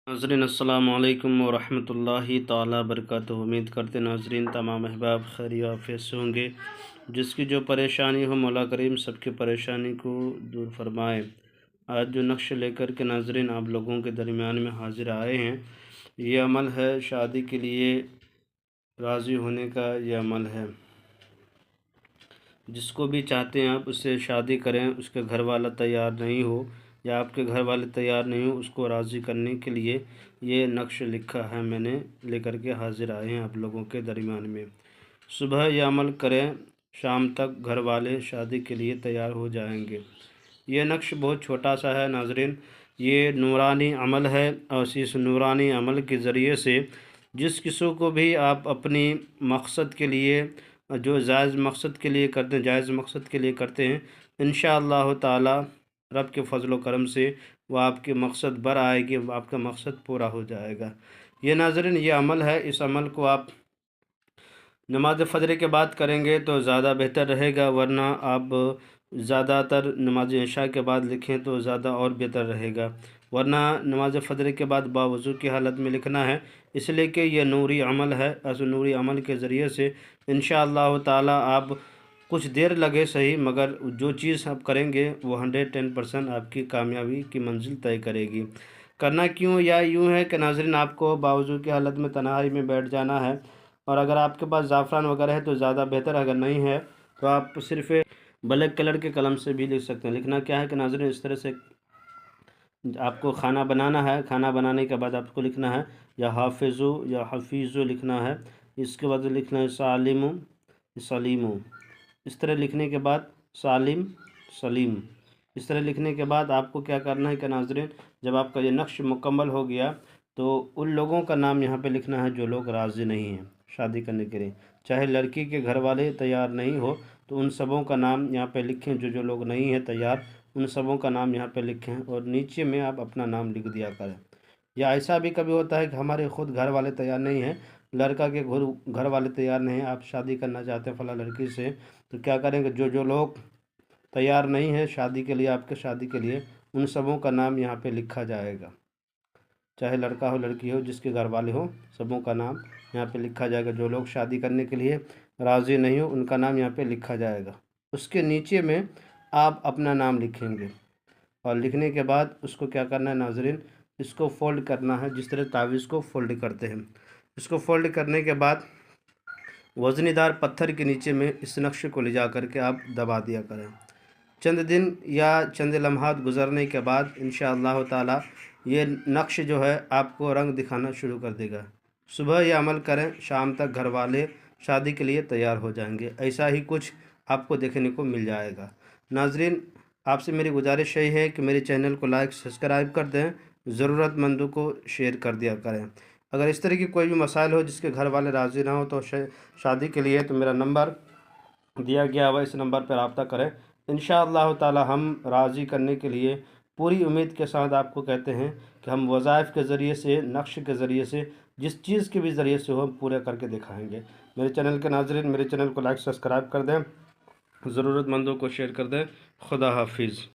नाज़रीन अस्सलाम वालेकुम वरहमतुल्लाहि ताला बरकातुहू। उम्मीद करते नाज़रीन तमाम अहबाब खैरियत आफियत से होंगे। जिसकी जो परेशानी हो मौला करीम सबकी परेशानी को दूर फरमाए। आज जो नक्श लेकर के नाज़रीन आप लोगों के दरमियान में हाज़िर आए हैं, ये अमल है शादी के लिए राज़ी होने का। ये अमल है जिसको भी चाहते हैं आप उससे शादी करें, उसके घर वाला तैयार नहीं हो या आपके घर वाले तैयार नहीं हो, उसको राज़ी करने के लिए ये नक्श लिखा है मैंने, लेकर के हाज़िर आए हैं आप लोगों के दरमियान में। सुबह ये अमल करें, शाम तक घर वाले शादी के लिए तैयार हो जाएंगे। ये नक्श बहुत छोटा सा है नाज़रीन, ये नूरानी अमल है और इस नूरानी अमल के ज़रिए से जिस किसी को भी आप अपनी मकसद के लिए जो जायज़ मकसद के लिए करते हैं, जायज़ मकसद के लिए करते हैं, इंशाअल्लाह ताला रब के फ़ज़ल व करम से वो आपके मकसद बर आएगी, आपका मकसद पूरा हो जाएगा। ये नाज़रीन ये अमल है, इस अमल को आप नमाज फ़जर के बाद करेंगे तो ज़्यादा बेहतर रहेगा, वरना आप ज़्यादातर नमाज इशा के बाद लिखें तो ज़्यादा और बेहतर रहेगा, वरना नमाज फ़जर के बाद बावज़ू की हालत में लिखना है। इसलिए कि यह नूरी अमल है, इस नूरी अमल के ज़रिए से इंशाअल्लाह ताला आप कुछ देर लगे सही, मगर जो चीज़ आप करेंगे वो 110% आपकी कामयाबी की मंजिल तय करेगी। करना क्यों या यूँ है कि नाज़रीन आपको बावज़ू की हालत में तन्हाई में बैठ जाना है, और अगर आपके पास ज़ाफ़रान वगैरह है तो ज़्यादा बेहतर, अगर नहीं है तो आप सिर्फ़ ब्लैक कलर के कलम से भी लिख सकते हैं। लिखना क्या है कि नाज़रीन इस तरह से आपको खाना बनाना है, खाना बनाने के बाद आपको लिखना है या हाफिज़ु या हफीज़ु लिखना है। इसके बाद लिखना है सालिमु सलीमु। इस तरह लिखने के बाद सालिम सलीम, इस तरह लिखने के बाद आपको क्या करना है कि नाज़रीन जब आपका ये नक्श मुकम्मल हो गया तो उन लोगों का नाम यहाँ पे लिखना है जो लोग राज़ी नहीं हैं शादी करने के लिए। चाहे लड़की के घर वाले तैयार नहीं हो तो उन सबों का नाम यहाँ पे लिखें, जो जो लोग नहीं हैं तैयार उन सबों का नाम यहाँ पे लिखें और नीचे में आप अपना नाम लिख दिया करें। या ऐसा भी कभी होता है कि हमारे खुद घर वाले तैयार नहीं हैं, लड़का के घर वाले तैयार नहीं हैं, आप शादी करना चाहते हैं फला लड़की से, तो क्या करेंगे जो जो लोग तैयार नहीं है शादी के लिए, आपके शादी के लिए, उन सबों का नाम यहाँ पे लिखा जाएगा। चाहे लड़का हो लड़की हो, जिसके घर वाले हो, सबों का नाम यहाँ पे लिखा जाएगा। जो लोग शादी करने के लिए राज़ी नहीं हो उनका नाम यहाँ पे लिखा जाएगा। उसके नीचे में आप अपना नाम लिखेंगे और लिखने के बाद उसको क्या करना है नाज़रीन, इसको फ़ोल्ड करना है जिस तरह तावीज़ को फ़ोल्ड करते हैं। इसको फ़ोल्ड करने के बाद वज़नीदार पत्थर के नीचे में इस नक्शे को ले जा कर के आप दबा दिया करें। चंद दिन या चंद लम्हात गुज़रने के बाद इंशाअल्लाह ताला ये नक्श जो है आपको रंग दिखाना शुरू कर देगा। सुबह ये अमल करें, शाम तक घर वाले शादी के लिए तैयार हो जाएंगे। ऐसा ही कुछ आपको देखने को मिल जाएगा। नाज़रीन आपसे मेरी गुजारिश यही है कि मेरे चैनल को लाइक सब्सक्राइब कर दें, ज़रूरतमंदों को शेयर कर दिया करें। अगर इस तरह की कोई भी मसाइल हो जिसके घर वाले राज़ी ना हो तो शादी के लिए तो मेरा नंबर दिया गया हुआ, इस नंबर पर रब्ता करें। इंशाअल्लाह ताला हम राज़ी करने के लिए पूरी उम्मीद के साथ आपको कहते हैं कि हम वज़ाइफ के ज़रिए से, नक्श के ज़रिए से, जिस चीज़ के भी ज़रिए से हो हम पूरे करके दिखाएंगे। मेरे चैनल के नाज़रीन मेरे चैनल को लाइक सब्सक्राइब कर दें, ज़रूरतमंदों को शेयर कर दें। खुदा हाफिज़।